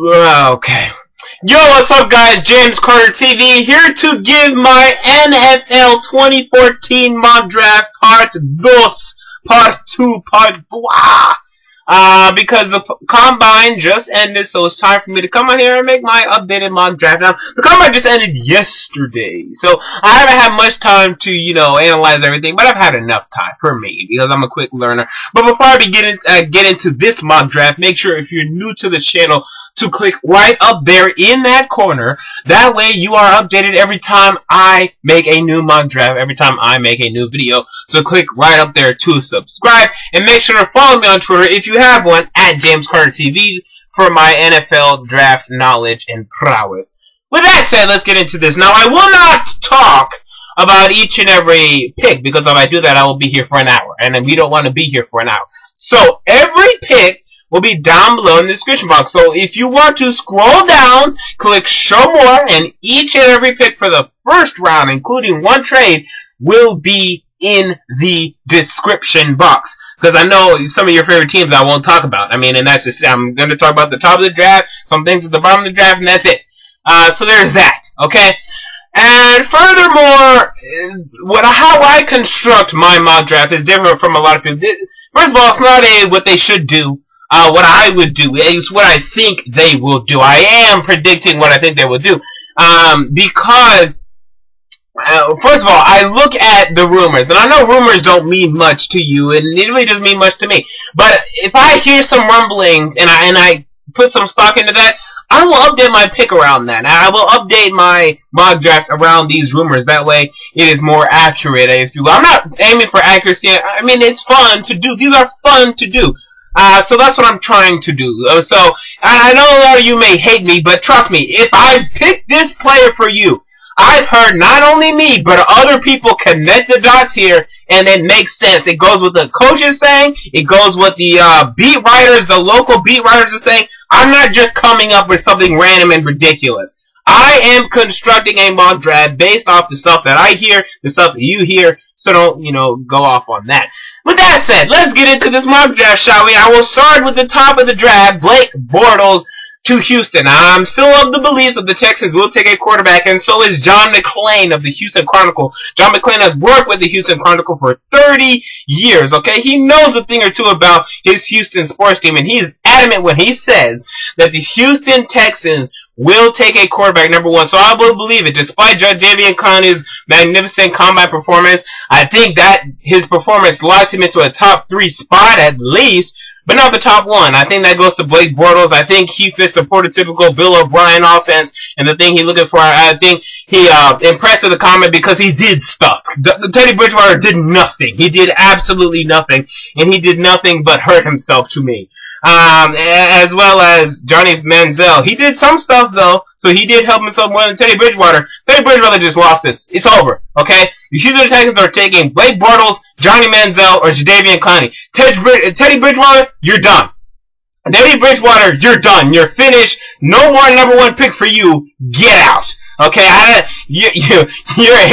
Okay. Yo, what's up, guys? James Carter TV here to give my NFL 2014 mock draft part 2, because the combine just ended, so it's time for me to come on here and make my updated mock draft. Now, the combine just ended yesterday, so I haven't had much time to, analyze everything, but I've had enough time for me, because I'm a quick learner. But before I get into this mock draft, make sure if you're new to the channel to click right up there in that corner. That way you are updated every time I make a new mock draft, every time I make a new video. So click right up there to subscribe, and make sure to follow me on Twitter if you have one, at James Carter TV, for my NFL draft knowledge and prowess. With that said, let's get into this. Now, I will not talk about each and every pick, because if I do that, I will be here for an hour, and we don't want to be here for an hour. So every pick will be down below in the description box. So if you want to scroll down, click show more, and each and every pick for the first round, including one trade, will be in the description box. Because I know some of your favorite teams I won't talk about. And that's just, I'm going to talk about the top of the draft, some things at the bottom of the draft, and that's it. So there's that, okay? And furthermore, how I construct my mock draft is different from a lot of people. First of all, it's not what they should do. What I would do is what I think they will do. I am predicting what I think they will do. Because, first of all, I look at the rumors. And I know rumors don't mean much to you, and it really doesn't mean much to me. But if I hear some rumblings, and I put some stock into that, I will update my pick around that. I will update my mock draft around these rumors. That way, it is more accurate, if you will. I'm not aiming for accuracy. It's fun to do. These are fun to do. So that's what I'm trying to do. So, I know a lot of you may hate me, but trust me, if I pick this player for you, I've heard not only me, but other people connect the dots here, and it makes sense. It goes with the coaches saying, it goes with the beat writers, the local beat writers are saying. I'm not just coming up with something random and ridiculous. I am constructing a mock draft based off the stuff that I hear, the stuff that you hear, so don't, go off on that. With that said, let's get into this mock draft, shall we? I will start with the top of the draft, Blake Bortles to Houston. I'm still of the belief that the Texans will take a quarterback, and so is John McClain of the Houston Chronicle. John McClain has worked with the Houston Chronicle for 30 years, okay? He knows a thing or two about his Houston sports team, and he is adamant when he says that the Houston Texans will take a quarterback, number one. So I will believe it. Despite Jadeveon's magnificent combine performance, I think that his performance locked him into a top 3 spot at least, but not the top 1. I think that goes to Blake Bortles. I think he fits the prototypical Bill O'Brien offense, and the thing he's looking for, I think he impressed with the comment because he did stuff. Teddy Bridgewater did nothing. He did absolutely nothing, and he did nothing but hurt himself to me. As well as Johnny Manziel. He did some stuff, though, so he did help himself more than Teddy Bridgewater. Teddy Bridgewater just lost this. It's over, okay? The Houston Texans are taking Blake Bortles, Johnny Manziel, or Jadeveon Clowney. Teddy Bridgewater, you're done. Teddy Bridgewater, you're done. You're finished. No more number 1 pick for you. Get out. Okay, your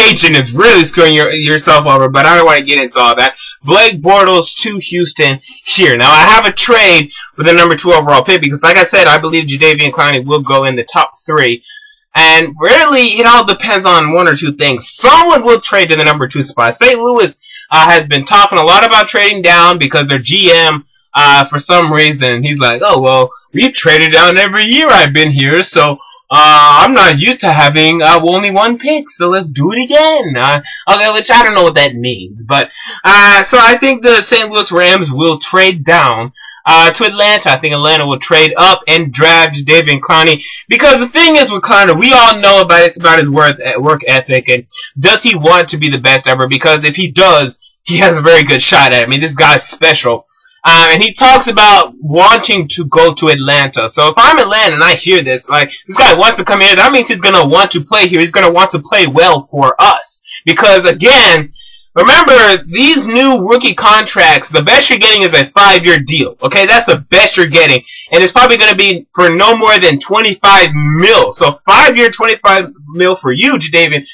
agent is really screwing yourself over, but I don't want to get into all that. Blake Bortles to Houston here. Now, I have a trade with the number 2 overall pick because, like I said, I believe Jadeveon Clowney will go in the top 3. And really, it all depends on one or two things. Someone will trade to the number 2 spot. St. Louis has been talking a lot about trading down because their GM, for some reason, he's like, oh, well, we've traded down every year I've been here, so I'm not used to having only 1 pick, so let's do it again. Okay, which I don't know what that means, but so I think the St. Louis Rams will trade down to Atlanta. I think Atlanta will trade up and draft Jadeveon Clowney, because the thing is with Clowney, we all know it's about his work ethic, and does he want to be the best ever? Because if he does, he has a very good shot at it. This guy's special. And he talks about wanting to go to Atlanta. So if I'm Atlanta and I hear this, like, this guy wants to come here, that means he's going to want to play here. He's going to want to play well for us. Because, again, remember, these new rookie contracts, the best you're getting is a 5-year deal. Okay, that's the best you're getting. And it's probably going to be for no more than $25 million. So 5-year, $25 million for you, Jadeveon.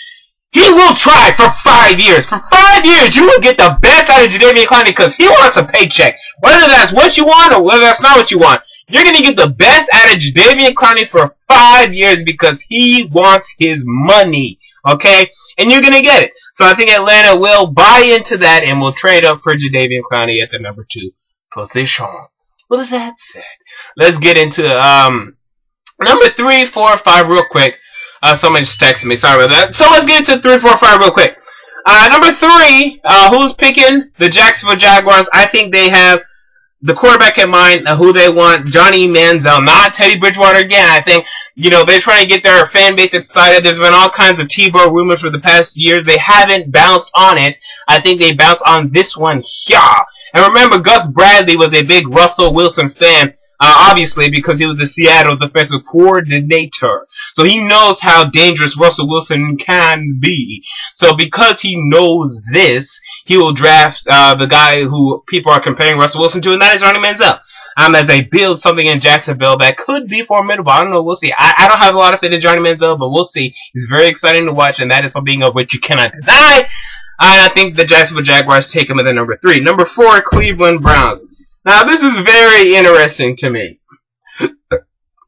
He will try for 5 years. For 5 years, you will get the best out of Jadeveon Clowney because he wants a paycheck. Whether that's what you want or whether that's not what you want, You're going to get the best out of Jadeveon Clowney for 5 years because he wants his money. Okay? And you're going to get it. So I think Atlanta will buy into that and will trade up for Jadeveon Clowney at the number 2 position. With that said, let's get into number 3, 4, 5 real quick. Someone just texted me. Sorry about that. So let's get into 3, 4, 5 real quick. Number 3, who's picking the Jacksonville Jaguars? I think they have the quarterback in mind, who they want, Johnny Manziel, not Teddy Bridgewater again. I think, they're trying to get their fan base excited. There's been all kinds of Tebow rumors for the past years. They haven't bounced on it. I think they bounced on this one here. And remember, Gus Bradley was a big Russell Wilson fan, obviously, because he was the Seattle defensive coordinator. So he knows how dangerous Russell Wilson can be. So because he knows this, he will draft the guy who people are comparing Russell Wilson to, and that is Johnny Manziel. As they build something in Jacksonville that could be formidable. I don't know. We'll see. I don't have a lot of faith in Johnny Manziel, but we'll see. He's very exciting to watch, and that is something of which you cannot deny. And I think the Jacksonville Jaguars take him at the number 3. Number 4, Cleveland Browns. Now, this is very interesting to me.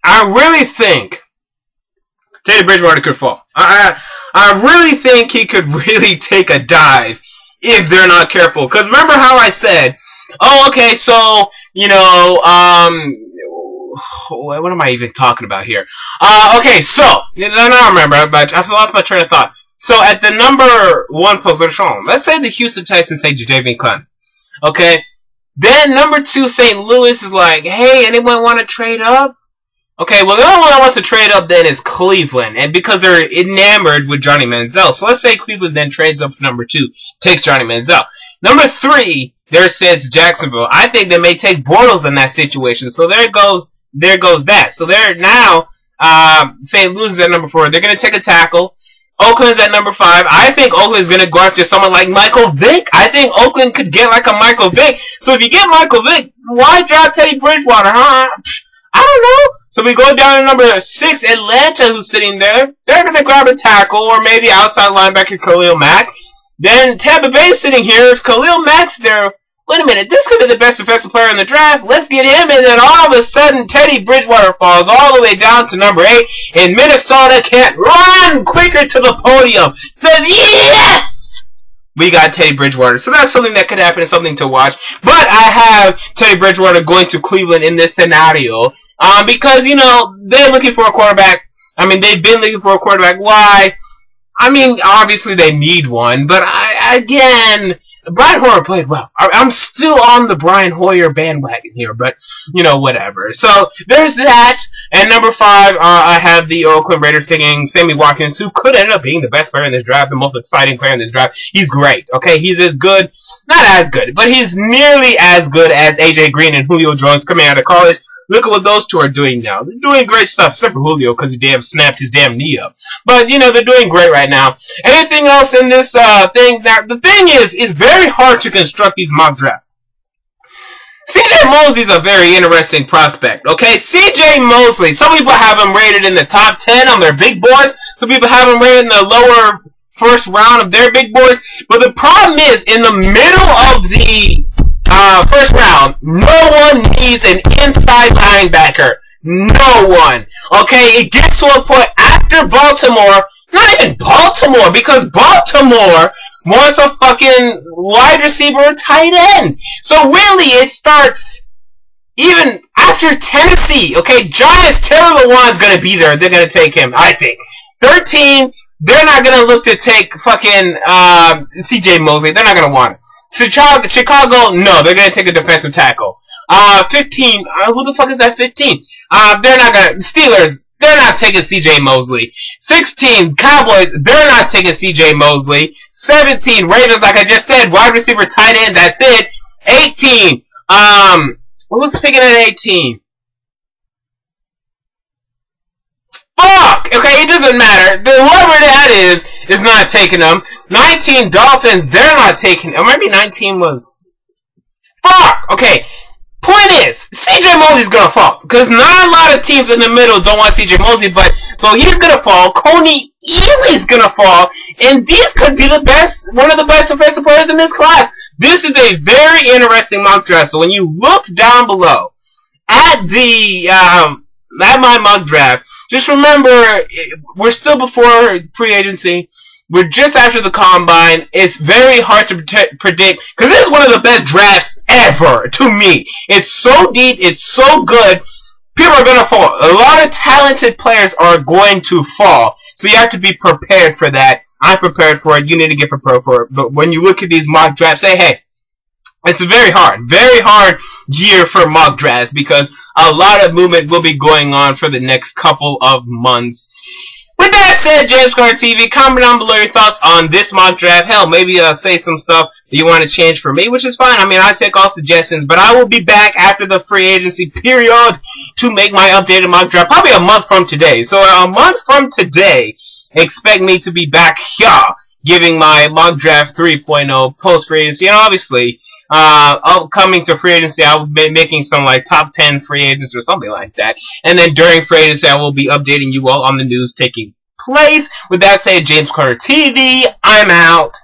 I really think Teddy Bridgewater could fall. I really think he could really take a dive if they're not careful. Because remember how I said, oh, okay, so, what am I even talking about here? Okay, so, I remember, but I lost my train of thought. So, at the number 1 position, let's say the Houston Texans take Jadeveon Clowney. Okay? Then, number 2, St. Louis is like, hey, anyone want to trade up? Okay, well, the only one that wants to trade up then is Cleveland, and because they're enamored with Johnny Manziel. So, let's say Cleveland then trades up to number 2, takes Johnny Manziel. Number 3, there sits Jacksonville. I think they may take Bortles in that situation. So, there goes that. So, they're now, St. Louis is at number 4. They're going to take a tackle. Oakland's at number 5. I think Oakland's going to go after someone like Michael Vick. I think Oakland could get like a Michael Vick. So if you get Michael Vick, why draft Teddy Bridgewater, huh? I don't know. So we go down to number 6, Atlanta, who's sitting there. They're going to grab a tackle or maybe outside linebacker Khalil Mack. Then Tampa Bay's sitting here. If Khalil Mack's there, wait a minute, this could be the best defensive player in the draft. Let's get him. And then all of a sudden, Teddy Bridgewater falls all the way down to number 8. And Minnesota can't run quicker to the podium. Says, yes! We got Teddy Bridgewater. So that's something that could happen and something to watch. But I have Teddy Bridgewater going to Cleveland in this scenario. Because, they're looking for a quarterback. I mean, they've been looking for a quarterback. Why? I mean, obviously they need one. But, Brian Hoyer played well. I'm still on the Brian Hoyer bandwagon here, but, whatever. So, there's that. And number 5, I have the Oakland Raiders taking Sammy Watkins, who could end up being the best player in this draft, the most exciting player in this draft. He's great, okay? He's as good, not as good, but he's nearly as good as A.J. Green and Julio Jones coming out of college. Look at what those two are doing now. They're doing great stuff, except for Julio, because he snapped his damn knee up. But, they're doing great right now. Anything else in this thing? Now, the thing is, it's very hard to construct these mock drafts. C.J. Mosley's a very interesting prospect, okay? C.J. Mosley, some people have him rated in the top 10 on their big boards. Some people have him rated in the lower first round of their big boards. But the problem is, in the middle of the first round, no one needs an inside linebacker. No one. Okay, it gets to a point after Baltimore, not even Baltimore, because Baltimore wants a fucking wide receiver or tight end. So really, it starts even after Tennessee. Okay, Giants, Taylor Lewan's going to be there. They're going to take him, I think. 13, they're not going to look to take fucking C.J. Mosley. They're not going to want it. Chicago, no, they're going to take a defensive tackle. 15, who the fuck is that 15? They're not going to, Steelers, they're not taking C.J. Mosley. 16, Cowboys, they're not taking C.J. Mosley. 17, Ravens, like I just said, wide receiver, tight end, that's it. 18, who's picking at 18? Fuck! Okay, it doesn't matter. Whoever that is not taking them. 19, Dolphins, they're not taking, or maybe 19 was, fuck! Okay, point is, C.J. Mosley's gonna fall, because not a lot of teams in the middle don't want C.J. Mosley, but, so he's gonna fall, Coney Ealy's gonna fall, and these could be one of the best defensive players in this class. This is a very interesting mock draft, so when you look down below, at my mock draft, just remember, we're still before free agency. We're just after the combine. It's very hard to predict, because this is one of the best drafts ever, to me. It's so deep, it's so good. People are going to fall. A lot of talented players are going to fall. So you have to be prepared for that. I'm prepared for it. You need to get prepared for it. But when you look at these mock drafts, say, hey, it's a very hard year for mock drafts, because a lot of movement will be going on for the next couple of months. With that said, James Carter TV, comment down below your thoughts on this mock draft. Hell, maybe say some stuff that you want to change for me, which is fine. I mean, I take all suggestions, but I will be back after the free agency period to make my updated mock draft, probably a month from today. So a month from today, expect me to be back here giving my mock draft 3.0 post free agency, and obviously, coming to free agency, I will be making some like top 10 free agents or something like that. And then during free agency, I will be updating you all on the news taking place. With that said, James Carter TV, I'm out.